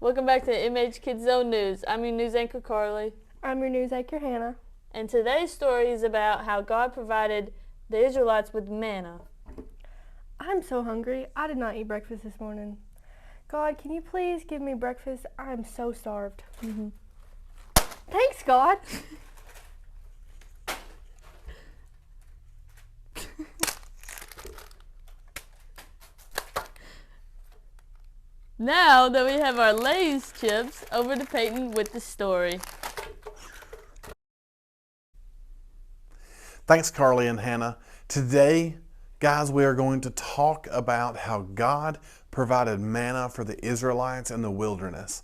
Welcome back to MHKIDZONE News. I'm your news anchor, Carly. I'm your news anchor, Hannah. And today's story is about how God provided the Israelites with manna. I'm so hungry. I did not eat breakfast this morning. God, can you please give me breakfast? I'm so starved. Thanks, God. Now that we have our Lay's chips, over to Peyton with the story. Thanks, Carly and Hannah. Today, guys, we are going to talk about how God provided manna for the Israelites in the wilderness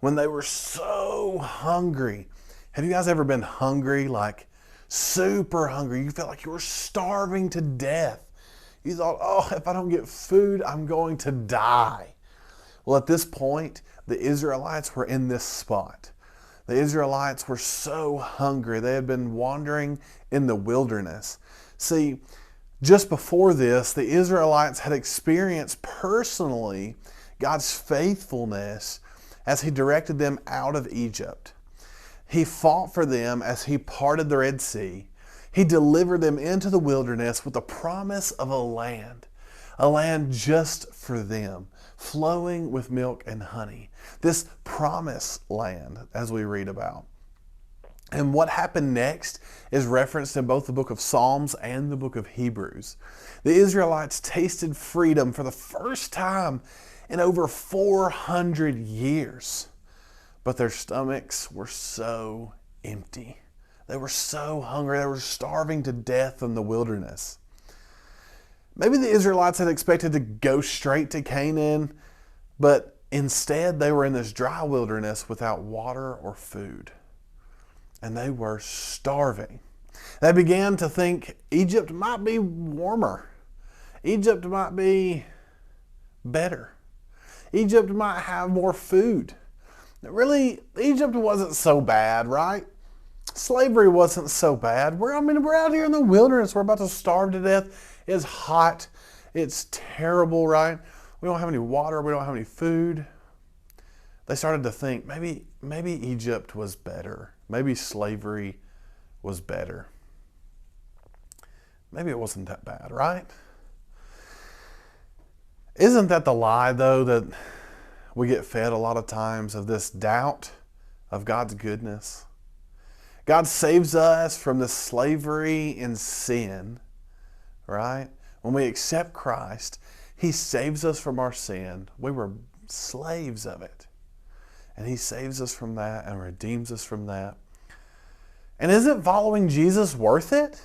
when they were so hungry. Have you guys ever been hungry, like super hungry? You felt like you were starving to death. You thought, oh, if I don't get food, I'm going to die. Well, at this point, the Israelites were in this spot. The Israelites were so hungry. They had been wandering in the wilderness. See, just before this, the Israelites had experienced personally God's faithfulness as He directed them out of Egypt. He fought for them as He parted the Red Sea. He delivered them into the wilderness with the promise of a land just for them, flowing with milk and honey. This promised land, as we read about. And what happened next is referenced in both the book of Psalms and the book of Hebrews. The Israelites tasted freedom for the first time in over 400 years. But their stomachs were so empty. They were so hungry. They were starving to death in the wilderness. Maybe the Israelites had expected to go straight to Canaan, but instead they were in this dry wilderness without water or food. And they were starving. They began to think Egypt might be warmer. Egypt might be better. Egypt might have more food. Really, Egypt wasn't so bad, right? Slavery wasn't so bad. We're out here in the wilderness. We're about to starve to death. It's hot. It's terrible, right? We don't have any water. We don't have any food. They started to think maybe Egypt was better. Maybe slavery was better. Maybe it wasn't that bad, right? Isn't that the lie, though, that we get fed a lot of times, of this doubt of God's goodness? God saves us from the slavery in sin, right? When we accept Christ, He saves us from our sin. We were slaves of it. And He saves us from that and redeems us from that. And isn't following Jesus worth it?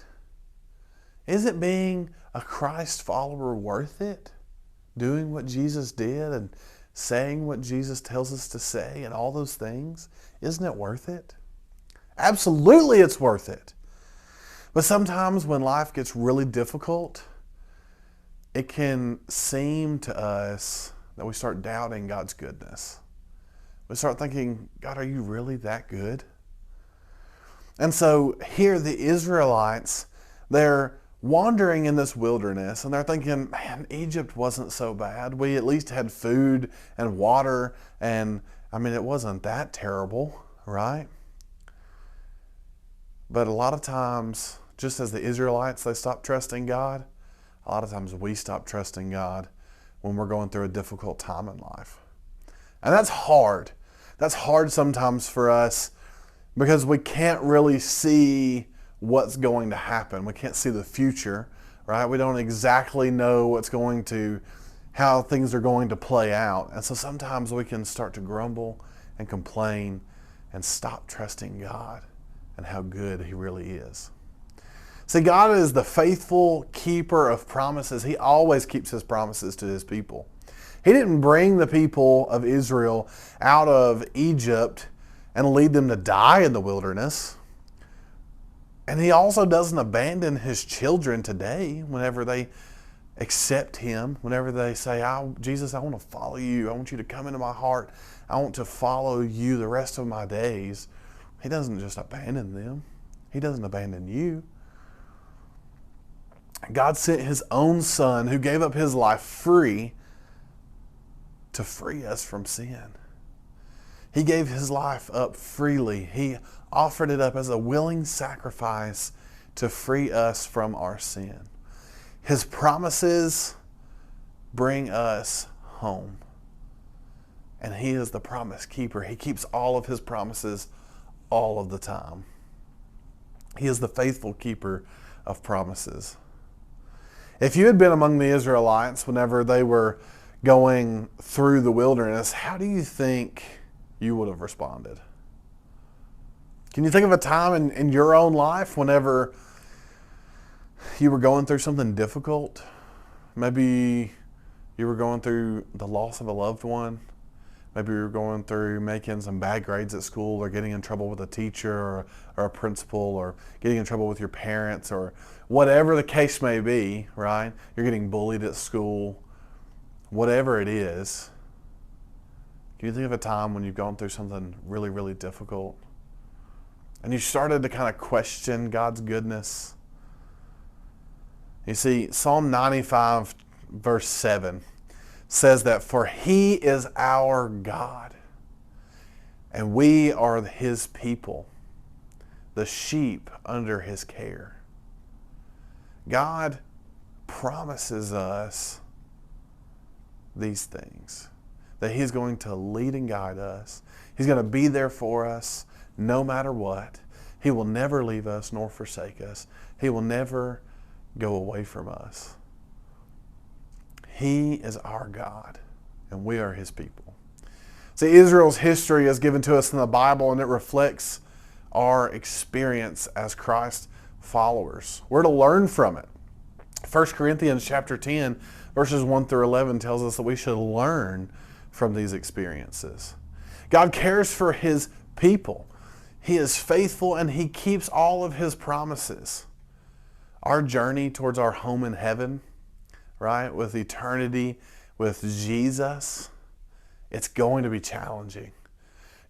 Isn't being a Christ follower worth it? Doing what Jesus did and saying what Jesus tells us to say and all those things? Isn't it worth it? Absolutely it's worth it. But sometimes when life gets really difficult, it can seem to us that we start doubting God's goodness. We start thinking, God, are you really that good? And so here the Israelites, they're wandering in this wilderness and they're thinking, man, Egypt wasn't so bad. We at least had food and water, and it wasn't that terrible, right? But a lot of times, just as the Israelites, they stopped trusting God, a lot of times we stop trusting God when we're going through a difficult time in life. And that's hard. That's hard sometimes for us because we can't really see what's going to happen. We can't see the future, right? We don't exactly know how things are going to play out. And so sometimes we can start to grumble and complain and stop trusting God and how good He really is. See, God is the faithful keeper of promises. He always keeps His promises to His people. He didn't bring the people of Israel out of Egypt and lead them to die in the wilderness. And He also doesn't abandon His children today whenever they accept Him, whenever they say, Jesus, I want to follow You. I want You to come into my heart. I want to follow You the rest of my days. He doesn't just abandon them. He doesn't abandon you. God sent His own Son who gave up His life free to free us from sin. He gave his life up freely. He offered it up as a willing sacrifice to free us from our sin. His promises bring us home. And he is the promise keeper. He keeps all of his promises all of the time. He is the faithful keeper of promises. If you had been among the Israelites whenever they were going through the wilderness, how do you think you would have responded? Can you think of a time in your own life whenever you were going through something difficult? Maybe you were going through the loss of a loved one. Maybe you were going through making some bad grades at school, or getting in trouble with a teacher or a principal, or getting in trouble with your parents, or whatever the case may be, right? You're getting bullied at school. Whatever it is, can you think of a time when you've gone through something really, really difficult and you started to kind of question God's goodness? You see, Psalm 95 verse 7 says that, "For he is our God, and we are his people, the sheep under his care." God promises us these things, that he's going to lead and guide us. He's going to be there for us no matter what. He will never leave us nor forsake us. He will never go away from us. He is our God, and we are his people. See, Israel's history is given to us in the Bible, and it reflects our experience as Christ followers. We're to learn from it. 1 Corinthians chapter 10, verses 1 through 11 tells us that we should learn from these experiences. God cares for his people. He is faithful, and he keeps all of his promises. Our journey towards our home in heaven, right, with eternity, with Jesus, it's going to be challenging.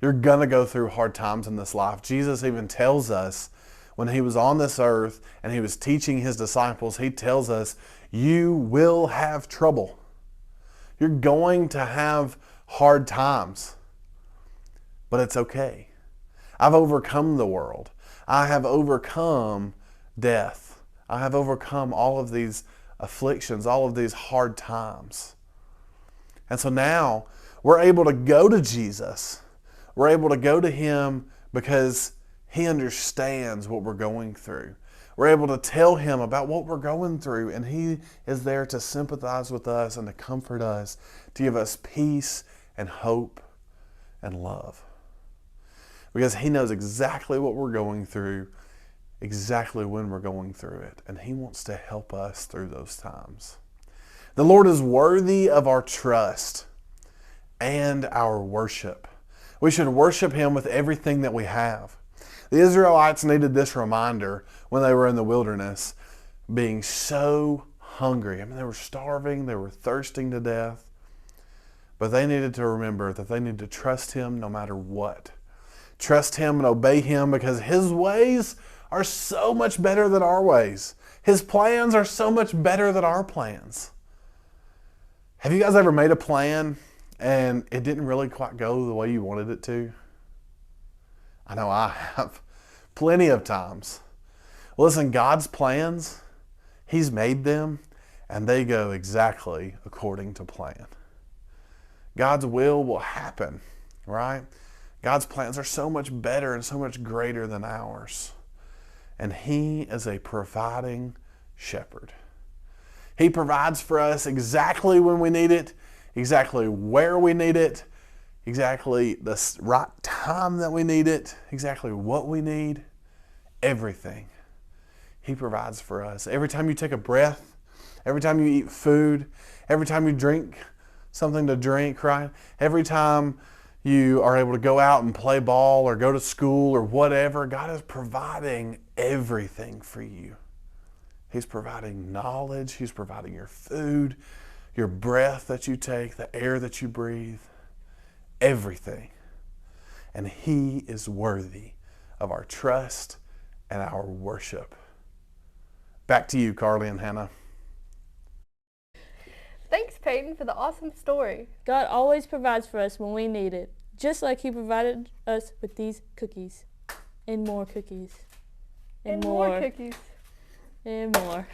You're going to go through hard times in this life. Jesus even tells us when he was on this earth and he was teaching his disciples, he tells us, you will have trouble. You're going to have hard times, but it's okay. I've overcome the world. I have overcome death. I have overcome all of these afflictions, all of these hard times. And so now we're able to go to Jesus. We're able to go to him because he understands what we're going through. We're able to tell him about what we're going through, and he is there to sympathize with us and to comfort us, to give us peace and hope and love. Because he knows exactly what we're going through, exactly when we're going through it, and he wants to help us through those times. The Lord is worthy of our trust and our worship. We should worship him with everything that we have. The Israelites needed this reminder when they were in the wilderness, being so hungry. I mean, they were starving, they were thirsting to death, but they needed to remember that they need to trust him no matter what. Trust him and obey him, because his ways are so much better than our ways. His plans are so much better than our plans. Have you guys ever made a plan and it didn't really quite go the way you wanted it to? I know I have plenty of times. Listen, God's plans, he's made them, and they go exactly according to plan. God's will happen, right? God's plans are so much better and so much greater than ours. And he is a providing shepherd. He provides for us exactly when we need it, exactly where we need it, exactly the right time that we need it, exactly what we need, everything. He provides for us. Every time you take a breath, every time you eat food, every time you drink something to drink, right? Every time you are able to go out and play ball or go to school or whatever, God is providing everything for you. He's providing knowledge. He's providing your food, your breath that you take, the air that you breathe, everything. And he is worthy of our trust and our worship. Back to you, Carly and Hannah. Thanks, Peyton, for the awesome story. God always provides for us when we need it. just like he provided us with these cookies. And more cookies. And more cookies. And more.